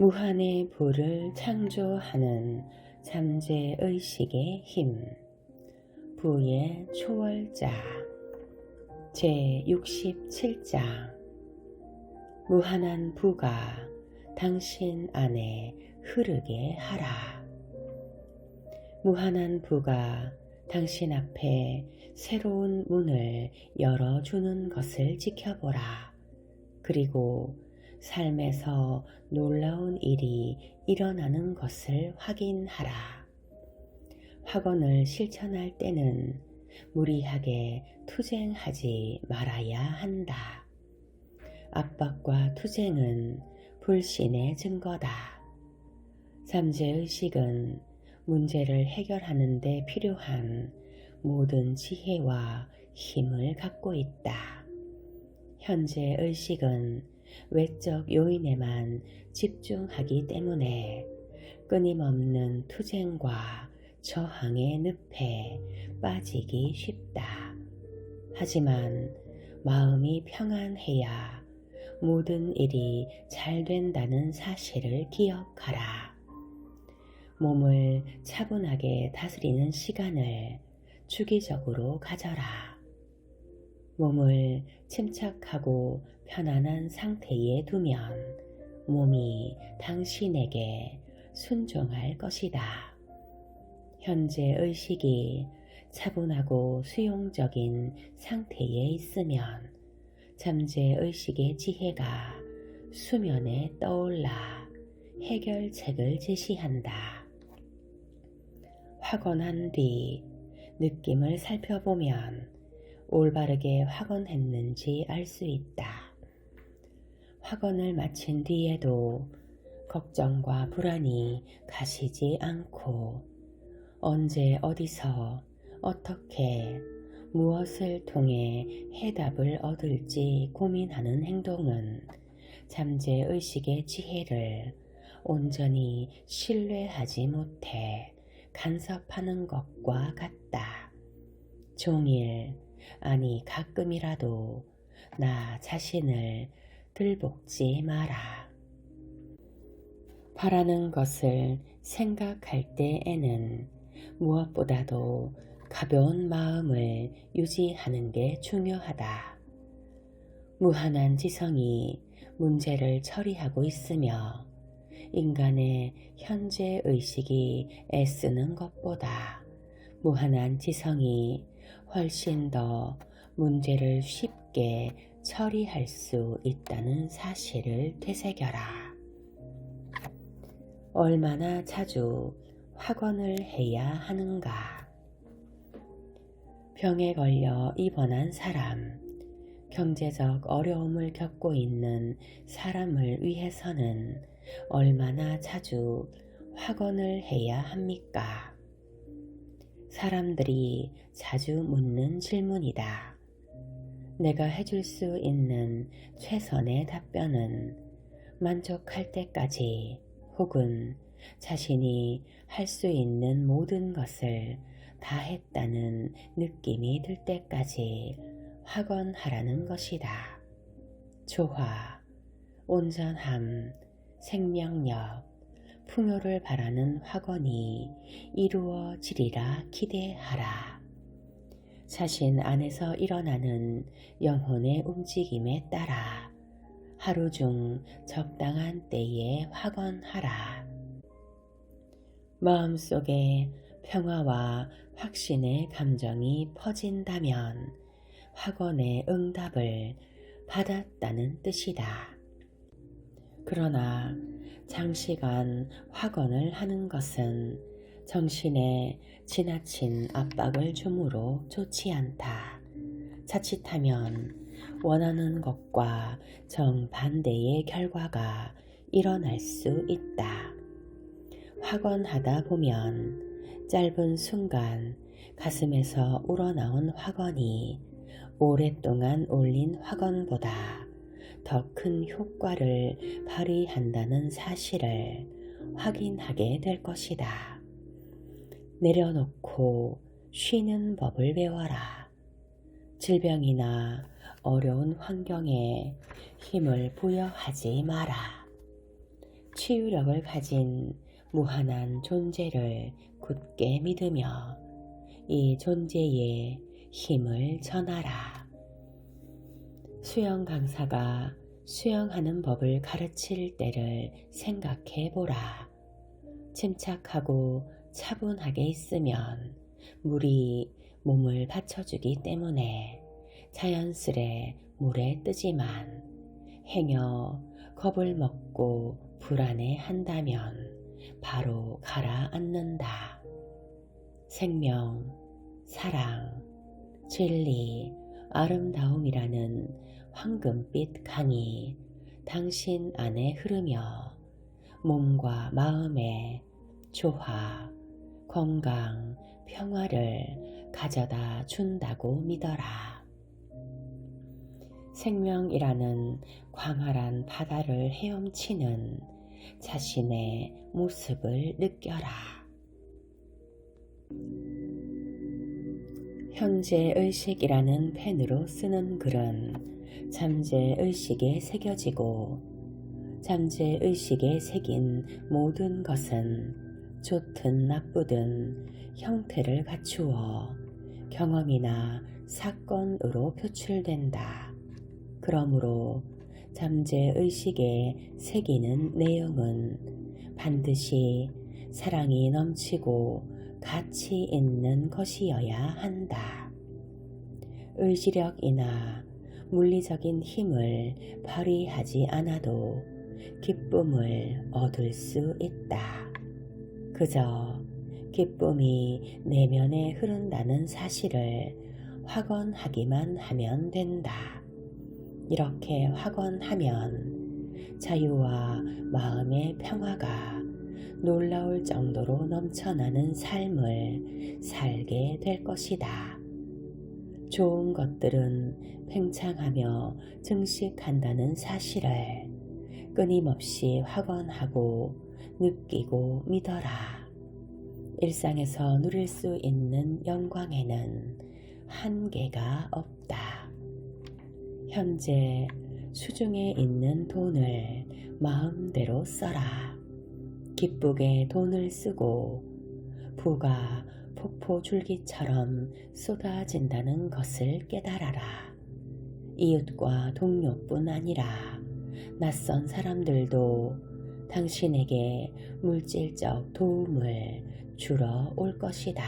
무한의 부를 창조하는 잠재의식의 힘. 부의 초월자. 제67장. 무한한 부가 당신 안에 흐르게 하라. 무한한 부가 당신 앞에 새로운 문을 열어주는 것을 지켜보라. 그리고 삶에서 놀라운 일이 일어나는 것을 확인하라. 확언을 실천할 때는 무리하게 투쟁하지 말아야 한다. 압박과 투쟁은 불신의 증거다. 잠재의식은 문제를 해결하는 데 필요한 모든 지혜와 힘을 갖고 있다. 현재 의식은 외적 요인에만 집중하기 때문에 끊임없는 투쟁과 저항의 늪에 빠지기 쉽다. 하지만 마음이 평안해야 모든 일이 잘 된다는 사실을 기억하라. 몸을 차분하게 다스리는 시간을 주기적으로 가져라. 몸을 침착하고 편안한 상태에 두면 몸이 당신에게 순종할 것이다. 현재 의식이 차분하고 수용적인 상태에 있으면 잠재의식의 지혜가 수면에 떠올라 해결책을 제시한다. 확언한 뒤 느낌을 살펴보면 올바르게 확언했는지 알 수 있다. 확언을 마친 뒤에도 걱정과 불안이 가시지 않고 언제 어디서 어떻게 무엇을 통해 해답을 얻을지 고민하는 행동은 잠재의식의 지혜를 온전히 신뢰하지 못해 간섭하는 것과 같다. 종일, 아니 가끔이라도 나 자신을 들볶지 마라. 바라는 것을 생각할 때에는 무엇보다도 가벼운 마음을 유지하는 게 중요하다. 무한한 지성이 문제를 처리하고 있으며 인간의 현재 의식이 애쓰는 것보다 무한한 지성이 훨씬 더 문제를 쉽게 처리할 수 있다는 사실을 되새겨라. 얼마나 자주 확언을 해야 하는가? 병에 걸려 입원한 사람, 경제적 어려움을 겪고 있는 사람을 위해서는 얼마나 자주 확언을 해야 합니까? 사람들이 자주 묻는 질문이다. 내가 해줄 수 있는 최선의 답변은 만족할 때까지 혹은 자신이 할 수 있는 모든 것을 다 했다는 느낌이 들 때까지 확언하라는 것이다. 조화, 온전함, 생명력, 풍요를 바라는 확언이 이루어지리라 기대하라. 자신 안에서 일어나는 영혼의 움직임에 따라 하루 중 적당한 때에 확언하라. 마음속에 평화와 확신의 감정이 퍼진다면 확언의 응답을 받았다는 뜻이다. 그러나 장시간 확언을 하는 것은 정신에 지나친 압박을 주므로 좋지 않다. 자칫하면 원하는 것과 정반대의 결과가 일어날 수 있다. 확언하다 보면 짧은 순간 가슴에서 우러나온 확언이 오랫동안 올린 확언보다 더 큰 효과를 발휘한다는 사실을 확인하게 될 것이다. 내려놓고 쉬는 법을 배워라. 질병이나 어려운 환경에 힘을 부여하지 마라. 치유력을 가진 무한한 존재를 굳게 믿으며 이 존재의 힘을 전하라. 수영 강사가 수영하는 법을 가르칠 때를 생각해 보라. 침착하고 차분하게 있으면 물이 몸을 받쳐주기 때문에 자연스레 물에 뜨지만 행여 겁을 먹고 불안해한다면 바로 가라앉는다. 생명, 사랑, 진리, 아름다움이라는 황금빛 강이 당신 안에 흐르며 몸과 마음에 조화, 건강, 평화를 가져다 준다고 믿어라. 생명이라는 광활한 바다를 헤엄치는 자신의 모습을 느껴라. 현재의식이라는 펜으로 쓰는 글은 잠재의식에 새겨지고 잠재의식에 새긴 모든 것은 좋든 나쁘든 형태를 갖추어 경험이나 사건으로 표출된다. 그러므로 잠재의식에 새기는 내용은 반드시 사랑이 넘치고 가치 있는 것이어야 한다. 의지력이나 물리적인 힘을 발휘하지 않아도 기쁨을 얻을 수 있다. 그저 기쁨이 내면에 흐른다는 사실을 확언하기만 하면 된다. 이렇게 확언하면 자유와 마음의 평화가 놀라울 정도로 넘쳐나는 삶을 살게 될 것이다. 좋은 것들은 팽창하며 증식한다는 사실을 끊임없이 확언하고 느끼고 믿어라. 일상에서 누릴 수 있는 영광에는 한계가 없다. 현재 수중에 있는 돈을 마음대로 써라. 기쁘게 돈을 쓰고 부가 폭포 줄기처럼 쏟아진다는 것을 깨달아라. 이웃과 동료뿐 아니라 낯선 사람들도 당신에게 물질적 도움을 주러 올 것이다.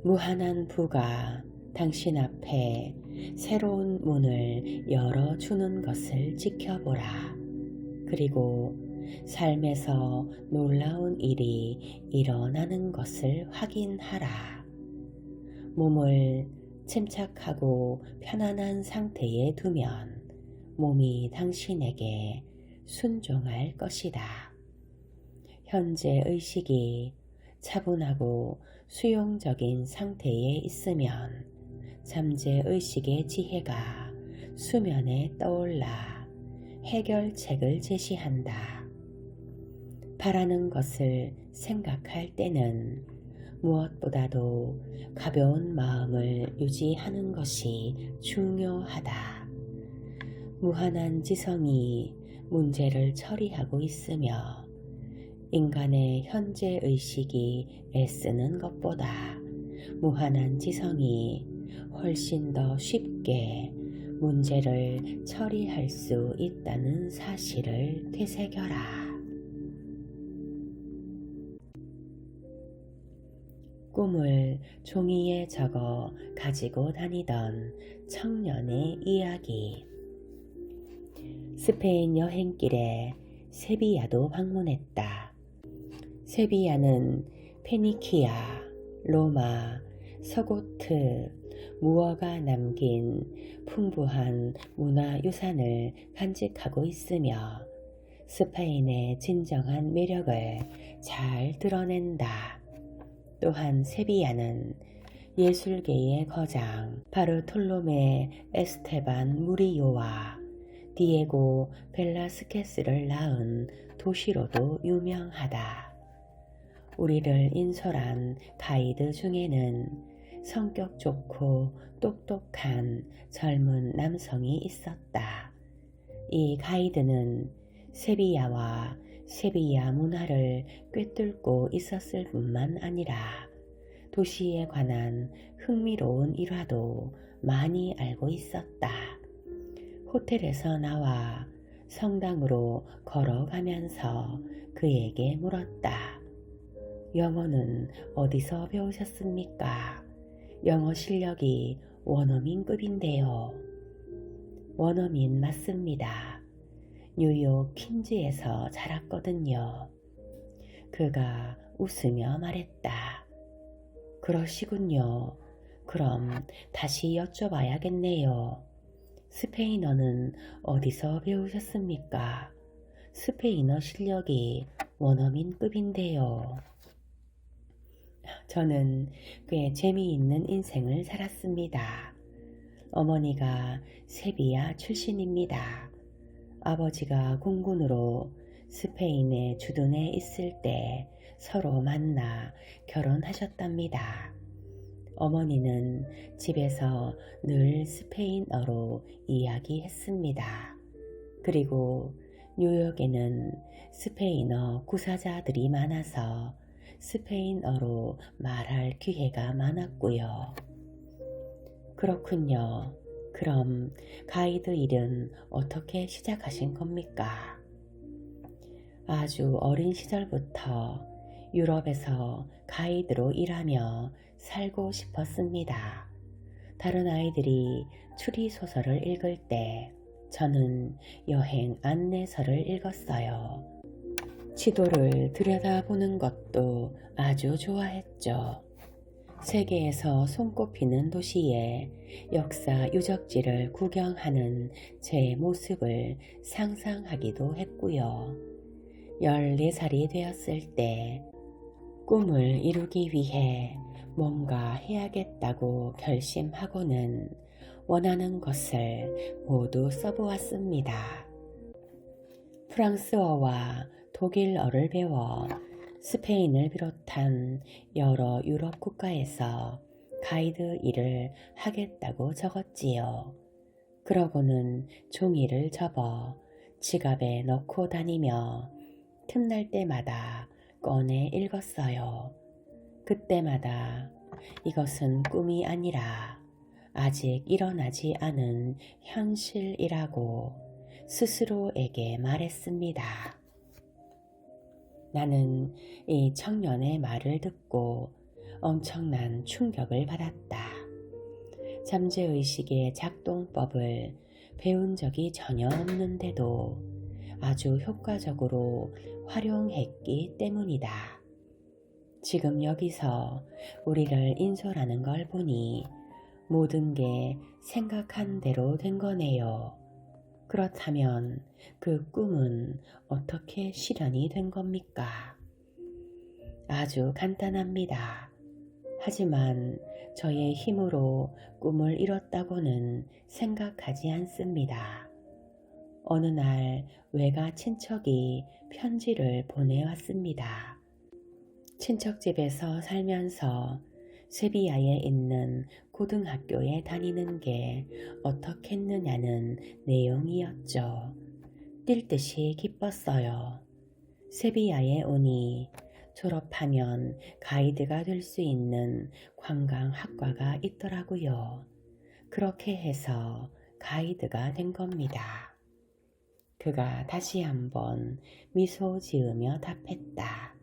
무한한 부가 당신 앞에 새로운 문을 열어주는 것을 지켜보라. 그리고 삶에서 놀라운 일이 일어나는 것을 확인하라. 몸을 침착하고 편안한 상태에 두면 몸이 당신에게 순종할 것이다. 현재 의식이 차분하고 수용적인 상태에 있으면 잠재 의식의 지혜가 수면에 떠올라 해결책을 제시한다. 바라는 것을 생각할 때는 무엇보다도 가벼운 마음을 유지하는 것이 중요하다. 무한한 지성이 문제를 처리하고 있으며 인간의 현재 의식이 애쓰는 것보다 무한한 지성이 훨씬 더 쉽게 문제를 처리할 수 있다는 사실을 되새겨라. 꿈을 종이에 적어 가지고 다니던 청년의 이야기. 스페인 여행길에 세비야도 방문했다. 세비야는 페니키아, 로마, 서고트, 무어가 남긴 풍부한 문화유산을 간직하고 있으며 스페인의 진정한 매력을 잘 드러낸다. 또한 세비야는 예술계의 거장 바르톨로메 에스테반 무리요와 디에고 벨라스케스를 낳은 도시로도 유명하다. 우리를 인솔한 가이드 중에는 성격 좋고 똑똑한 젊은 남성이 있었다. 이 가이드는 세비야와 세비야 문화를 꿰뚫고 있었을 뿐만 아니라 도시에 관한 흥미로운 일화도 많이 알고 있었다. 호텔에서 나와 성당으로 걸어가면서 그에게 물었다. 영어는 어디서 배우셨습니까? 영어 실력이 원어민급인데요. 원어민 맞습니다. 뉴욕 퀸즈에서 자랐거든요. 그가 웃으며 말했다. 그러시군요. 그럼 다시 여쭤봐야겠네요. 스페인어는 어디서 배우셨습니까? 스페인어 실력이 원어민급인데요. 저는 꽤 재미있는 인생을 살았습니다. 어머니가 세비야 출신입니다. 아버지가 공군으로 스페인에 주둔해 있을 때 서로 만나 결혼하셨답니다. 어머니는 집에서 늘 스페인어로 이야기했습니다. 그리고 뉴욕에는 스페인어 구사자들이 많아서 스페인어로 말할 기회가 많았고요. 그렇군요. 그럼 가이드 일은 어떻게 시작하신 겁니까? 아주 어린 시절부터 유럽에서 가이드로 일하며 살고 싶었습니다. 다른 아이들이 추리소설을 읽을 때 저는 여행 안내서를 읽었어요. 지도를 들여다보는 것도 아주 좋아했죠. 세계에서 손꼽히는 도시의 역사 유적지를 구경하는 제 모습을 상상하기도 했고요. 14살이 되었을 때 꿈을 이루기 위해 뭔가 해야겠다고 결심하고는 원하는 것을 모두 써보았습니다. 프랑스어와 독일어를 배워 스페인을 비롯한 여러 유럽 국가에서 가이드 일을 하겠다고 적었지요. 그러고는 종이를 접어 지갑에 넣고 다니며 틈날 때마다 꺼내 읽었어요. 그때마다 이것은 꿈이 아니라 아직 일어나지 않은 현실이라고 스스로에게 말했습니다. 나는 이 청년의 말을 듣고 엄청난 충격을 받았다. 잠재의식의 작동법을 배운 적이 전혀 없는데도 아주 효과적으로 활용했기 때문이다. 지금 여기서 우리를 인솔하는 걸 보니 모든 게 생각한 대로 된 거네요. 그렇다면 그 꿈은 어떻게 실현이 된 겁니까? 아주 간단합니다. 하지만 저의 힘으로 꿈을 이뤘다고는 생각하지 않습니다. 어느 날 외가 친척이 편지를 보내왔습니다. 친척집에서 살면서 세비야에 있는 고등학교에 다니는 게 어떻겠느냐는 내용이었죠. 뛸 듯이 기뻤어요. 세비야에 오니 졸업하면 가이드가 될 수 있는 관광학과가 있더라고요. 그렇게 해서 가이드가 된 겁니다. 그가 다시 한번 미소 지으며 답했다.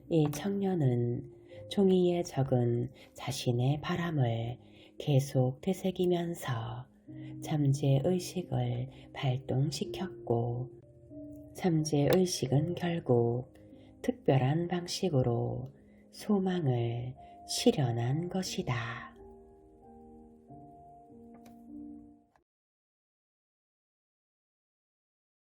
이 청년은 종이에 적은 자신의 바람을 계속 되새기면서 잠재의식을 발동시켰고, 잠재의식은 결국 특별한 방식으로 소망을 실현한 것이다.